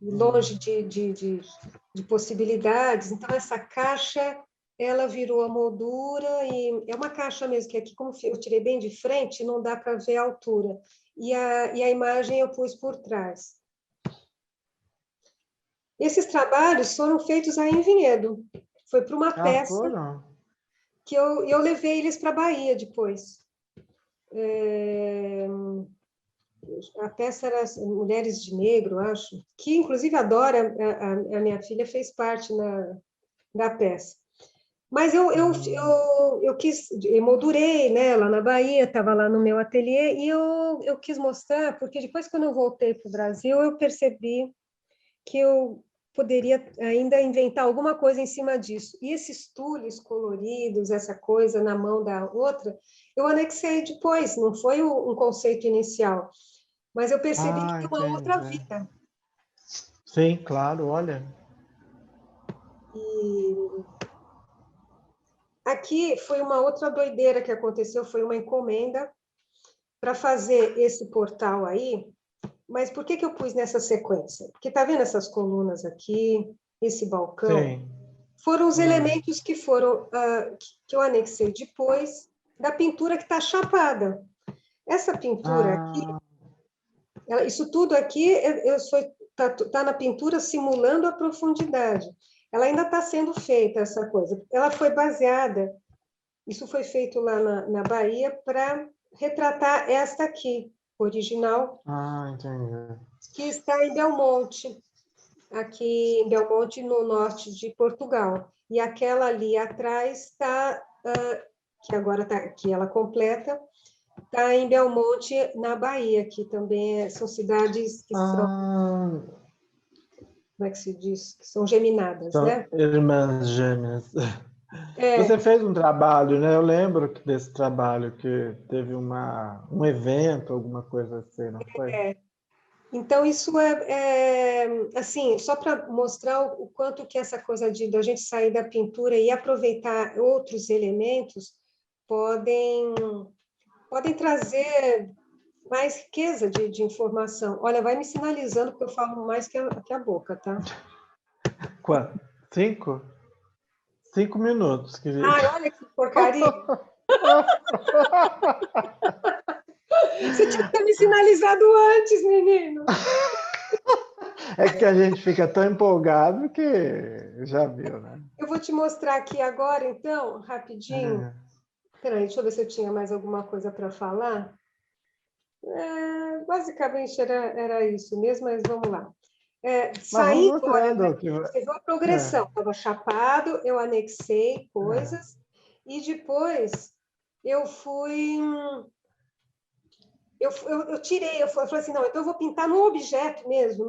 longe de possibilidades. Então, essa caixa, ela virou a moldura, e é uma caixa mesmo, que aqui, como eu tirei bem de frente, não dá para ver a altura. E a imagem eu pus por trás. Esses trabalhos foram feitos aí em Vinhedo. Foi para uma peça Foram? que eu levei eles para a Bahia depois. A peça era Mulheres de Negro, acho, que inclusive a Dora, a minha filha, fez parte da peça. Mas eu moldurei, né, lá na Bahia, estava lá no meu ateliê, e eu quis mostrar, porque depois, quando eu voltei para o Brasil, eu percebi que eu poderia ainda inventar alguma coisa em cima disso. E esses tules coloridos, essa coisa na mão da outra, eu anexei depois, não foi um conceito inicial. Mas eu percebi que tem uma outra vida. Sim, claro, olha. E aqui foi uma outra doideira que aconteceu, foi uma encomenda para fazer esse portal aí. Mas por que eu pus nessa sequência? Porque tá vendo essas colunas aqui, esse balcão? Sim. Foram os elementos que foram que eu anexei depois da pintura que está chapada. Essa pintura aqui, isso tudo aqui tá na pintura simulando a profundidade. Ela ainda está sendo feita, essa coisa. Ela foi baseada, isso foi feito lá na Bahia para retratar esta aqui, original, Entendi. que está em Belmonte, aqui em Belmonte, no norte de Portugal. E aquela ali atrás está, que agora está aqui, ela completa, está em Belmonte, na Bahia, que também são cidades que são, como é que se diz? Que são geminadas, São né? irmãs gêmeas. Você fez um trabalho, né? Eu lembro desse trabalho, que teve um evento, alguma coisa assim, não foi? Então, isso assim, só para mostrar o quanto que essa coisa da gente sair da pintura e aproveitar outros elementos podem trazer mais riqueza de informação. Olha, vai me sinalizando, porque eu falo mais que a boca, tá? Quanto? 5? 5 minutos, querida. Ai, olha que porcaria! Você tinha que ter me sinalizado antes, menino! É que a gente fica tão empolgado que já viu, né? Eu vou te mostrar aqui agora, então, rapidinho. Peraí, deixa eu ver se eu tinha mais alguma coisa para falar. Basicamente era isso mesmo, mas vamos lá. Mas vamos Saí agora, mostrando. você viu a progressão, estava chapado, eu anexei coisas, e depois eu fui... Eu tirei, eu falei assim, não, então eu vou pintar num objeto mesmo,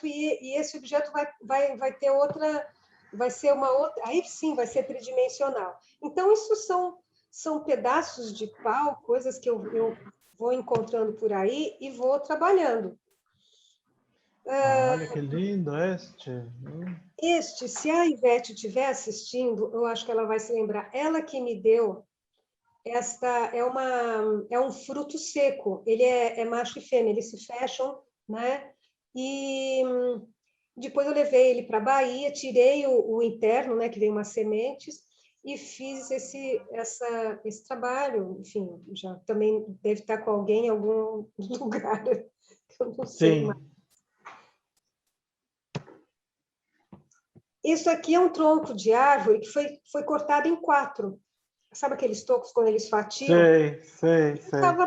e esse objeto vai ter outra, vai ser uma outra, aí sim vai ser tridimensional. Então, isso são pedaços de pau, coisas que eu vou encontrando por aí e vou trabalhando. Olha que lindo este. Se a Ivete estiver assistindo, eu acho que ela vai se lembrar. Ela que me deu esta é um fruto seco. Ele é macho e fêmea, eles se fecham, né? E depois eu levei ele para a Bahia, tirei o interno, né, que vem umas sementes, e fiz esse trabalho. Enfim, já também deve estar com alguém em algum lugar, eu não sei mais. Isso aqui é um tronco de árvore que foi cortado em 4. Sabe aqueles tocos quando eles fatiam? Sei. Eu estava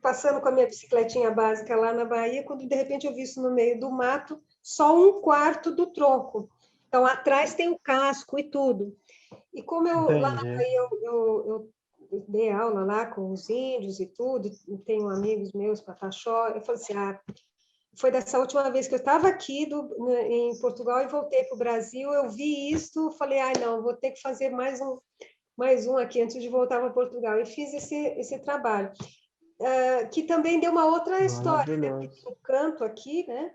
passando com a minha bicicletinha básica lá na Bahia, quando de repente eu vi isso no meio do mato, só 1/4 do tronco. Então, atrás tem o casco e tudo. E como lá na Entendi. Bahia eu dei aula lá com os índios e tudo, e tenho amigos meus, Pataxó, eu falei assim, foi dessa última vez que eu estava aqui em Portugal e voltei para o Brasil, eu vi isso, falei, não, vou ter que fazer mais um aqui antes de voltar para Portugal. E fiz esse trabalho, que também deu uma outra história, né? Porque Maravilhoso. eu canto aqui, né?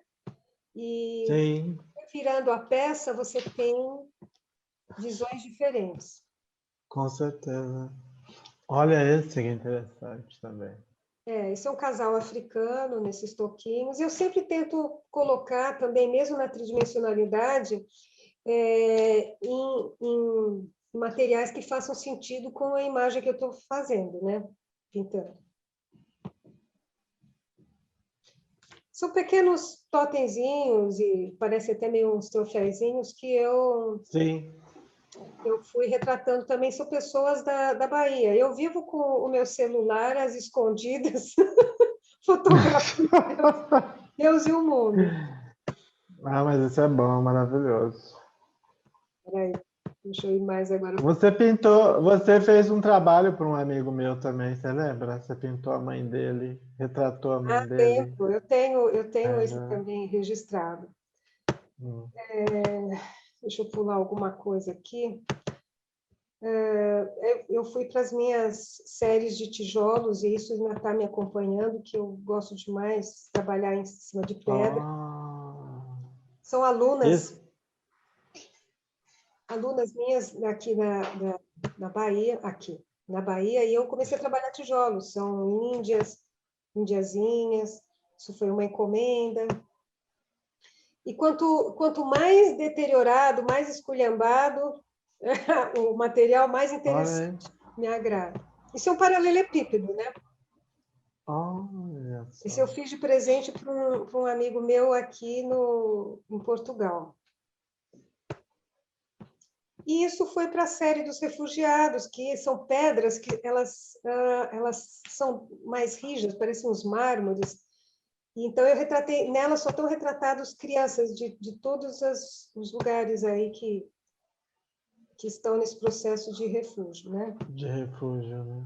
E Sim, virando a peça, você tem visões diferentes. com certeza. Olha esse que é interessante também. Esse é um casal africano, nesses toquinhos. Eu sempre tento colocar também, mesmo na tridimensionalidade, em materiais que façam sentido com a imagem que eu estou fazendo, né? Pintando. São pequenos totemzinhos e parece até meio uns troféuzinhos que Sim. eu fui retratando também. São pessoas da Bahia. Eu vivo com o meu celular às escondidas, fotografando Deus e o mundo. Mas isso é bom, maravilhoso. Peraí, deixa eu ir mais agora. Você fez um trabalho para um amigo meu também, você lembra? Você pintou a mãe dele, retratou a mãe dele. Tempo. Eu tenho esse também registrado. Deixa eu pular alguma coisa aqui. Eu fui para as minhas séries de tijolos e isso ainda está me acompanhando, que eu gosto demais trabalhar em cima de pedra. São alunas minhas aqui na Bahia, e eu comecei a trabalhar tijolos. São indiazinhas, isso foi uma encomenda. E quanto mais deteriorado, mais esculhambado, o material mais interessante, me agrada. Isso é um paralelepípedo, né? Olha só. Isso eu fiz de presente para um amigo meu aqui em Portugal. E isso foi para a série dos refugiados, que são pedras que elas são mais rígidas, parecem uns mármores. Então, eu retratei, nelas só estão retratadas crianças de todos os lugares aí que estão nesse processo de refúgio, né? De refúgio, né?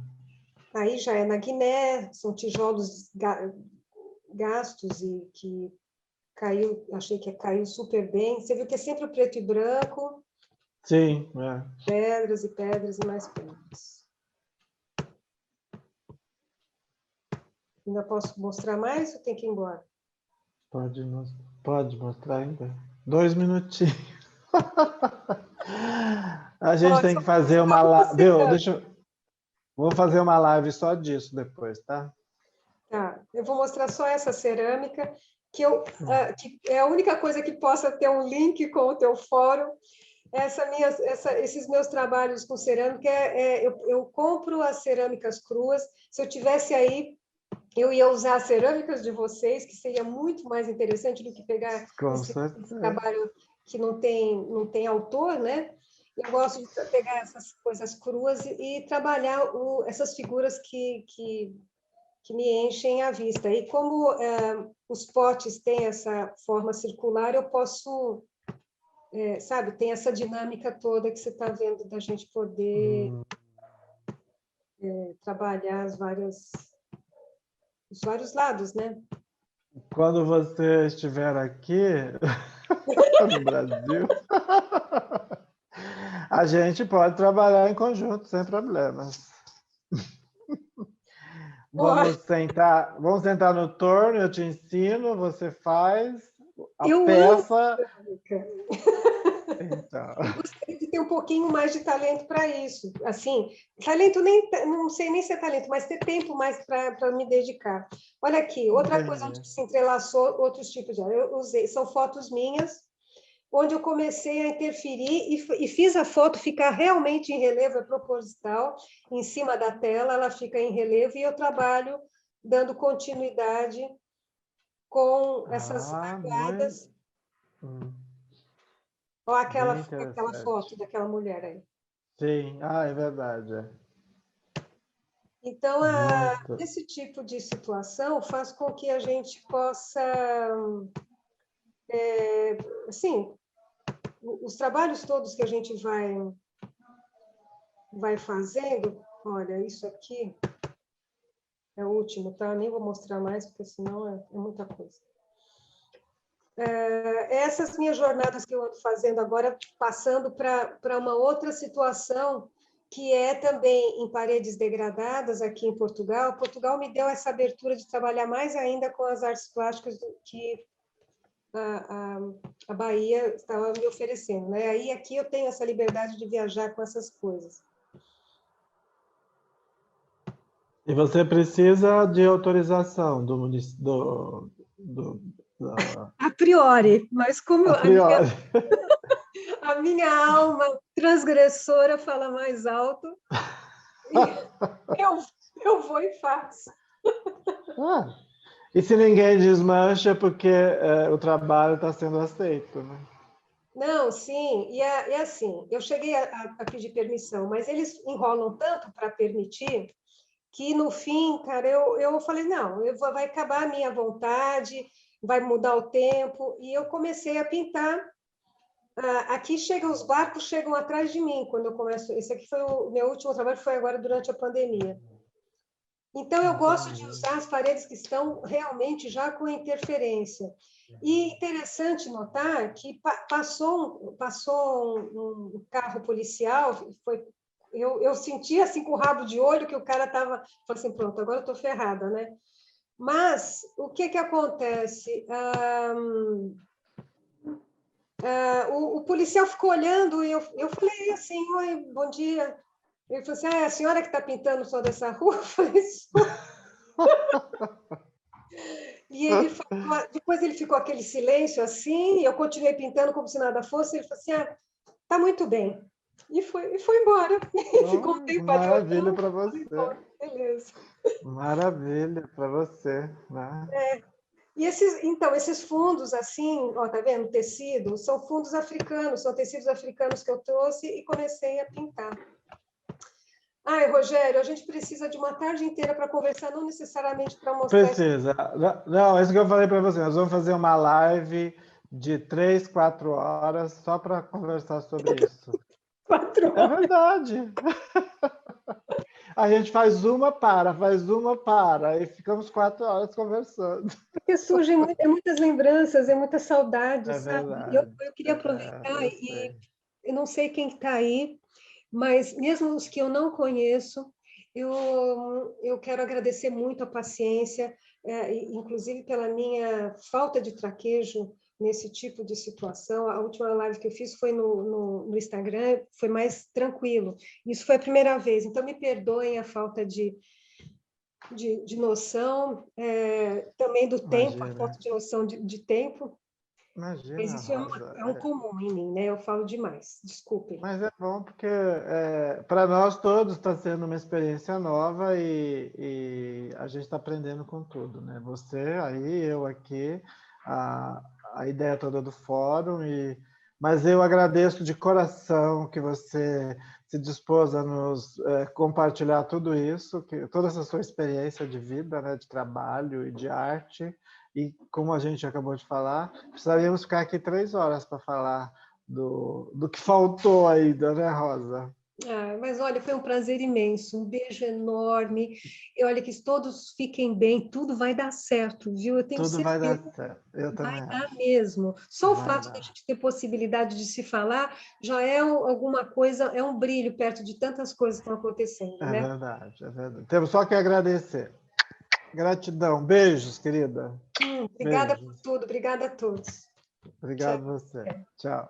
Aí já é na Guiné, são tijolos gastos e que achei que caiu super bem. Você viu que é sempre o preto e branco. Sim, Pedras e pedras e mais pedras. Ainda posso mostrar mais ou tem que ir embora? Pode mostrar ainda? 2 minutinhos. A gente tem que fazer uma live. Vou fazer uma live só disso depois, tá? Tá, eu vou mostrar só essa cerâmica, que é a única coisa que possa ter um link com o teu fórum. Esses meus trabalhos com cerâmica, eu compro as cerâmicas cruas. Se eu tivesse aí, eu ia usar as cerâmicas de vocês, que seria muito mais interessante do que pegar esse trabalho que não tem autor, né? Eu gosto de pegar essas coisas cruas e trabalhar essas figuras que me enchem a vista. E como os potes têm essa forma circular, eu posso, sabe, tem essa dinâmica toda que você está vendo da gente poder trabalhar os vários lados, né? Quando você estiver aqui no Brasil, a gente pode trabalhar em conjunto, sem problemas. Vamos sentar no torno, eu te ensino, você faz a peça. Então. Eu gostaria de ter um pouquinho mais de talento para isso. Assim, talento não sei nem se é talento, mas ter tempo mais para me dedicar. Olha aqui, outra coisa onde se entrelaçou outros tipos de... Eu usei, são fotos minhas, onde eu comecei a interferir e fiz a foto ficar realmente em relevo, é proposital, em cima da tela, ela fica em relevo e eu trabalho dando continuidade com essas aguadas. Olha aquela foto daquela mulher aí. Sim, é verdade. Então, esse tipo de situação faz com que a gente possa, assim, os trabalhos todos que a gente vai vai fazendo. Olha, isso aqui é o último, tá? Nem vou mostrar mais, porque senão é muita coisa. Essas minhas jornadas que eu ando fazendo agora, passando para uma outra situação, que é também em paredes degradadas aqui em Portugal. Portugal me deu essa abertura de trabalhar mais ainda com as artes plásticas do que a Bahia estava me oferecendo, né? Aí aqui eu tenho essa liberdade de viajar com essas coisas. E você precisa de autorização do município, A priori, mas como a priori. a minha alma transgressora fala mais alto, eu vou e faço. E se ninguém desmancha, porque o trabalho está sendo aceito, né? Não, sim, e assim, eu cheguei a pedir permissão, mas eles enrolam tanto para permitir que no fim, cara, eu falei, não, vai acabar a minha vontade, vai mudar o tempo, e eu comecei a pintar. Aqui os barcos chegam atrás de mim quando eu começo. Esse aqui foi o meu último trabalho, foi agora durante a pandemia. Então, eu gosto de usar as paredes que estão realmente já com interferência. E interessante notar que passou um carro policial, eu senti assim com o rabo de olho que o cara estava, falei assim, pronto, agora eu estou ferrada, né? Mas o que acontece? O policial ficou olhando e eu falei assim, oi, bom dia. Ele falou assim, é a senhora que está pintando só dessa rua? Eu falei, sou. E depois ele ficou aquele silêncio assim, e eu continuei pintando como se nada fosse. Ele falou assim, tá muito bem. E foi embora. Ficou um tempo ali Maravilha olhando, para você. beleza. Maravilha para você, né? E esses fundos assim, ó, tá vendo? Tecido, são fundos africanos, são tecidos africanos que eu trouxe e comecei a pintar. Ai, Rogério, a gente precisa de uma tarde inteira para conversar, não necessariamente para mostrar... Precisa. Não, é isso que eu falei para você. Nós vamos fazer uma live de 3, 4 horas só para conversar sobre isso. 4 horas. É verdade. A gente faz uma para, e ficamos 4 horas conversando. Porque surgem muitas lembranças, muitas saudades, É sabe? verdade. Eu queria aproveitar Eu sei. eu não sei quem está aí, mas mesmo os que eu não conheço, eu quero agradecer muito a paciência, inclusive pela minha falta de traquejo nesse tipo de situação. A última live que eu fiz foi no Instagram, foi mais tranquilo. Isso foi a primeira vez, então me perdoem a falta de noção, também do tempo, a falta de noção de tempo. Imagina, Mas isso Rosa. é um comum em mim, né? Eu falo demais, desculpem. Mas é bom porque para nós todos está sendo uma experiência nova e a gente está aprendendo com tudo, né? Você aí, eu aqui, a ideia toda do fórum, mas eu agradeço de coração que você se dispôs a nos compartilhar tudo isso, toda essa sua experiência de vida, né, de trabalho e de arte. E como a gente acabou de falar, precisaríamos ficar aqui 3 horas para falar do que faltou ainda, né, Rosa? Mas olha, foi um prazer imenso, um beijo enorme. E olha que todos fiquem bem, tudo vai dar certo, viu? Eu tenho Tudo vai dar certeza, certo. Eu vai também dar acho. mesmo. Só o Vai fato de a dar. gente ter possibilidade de se falar já é alguma coisa, é um brilho perto de tantas coisas que estão acontecendo, É né? verdade, é verdade. Temos só que agradecer. Gratidão. Beijos, querida. Obrigada por Beijos. tudo, obrigada a todos. Obrigado Tchau. a você. Tchau.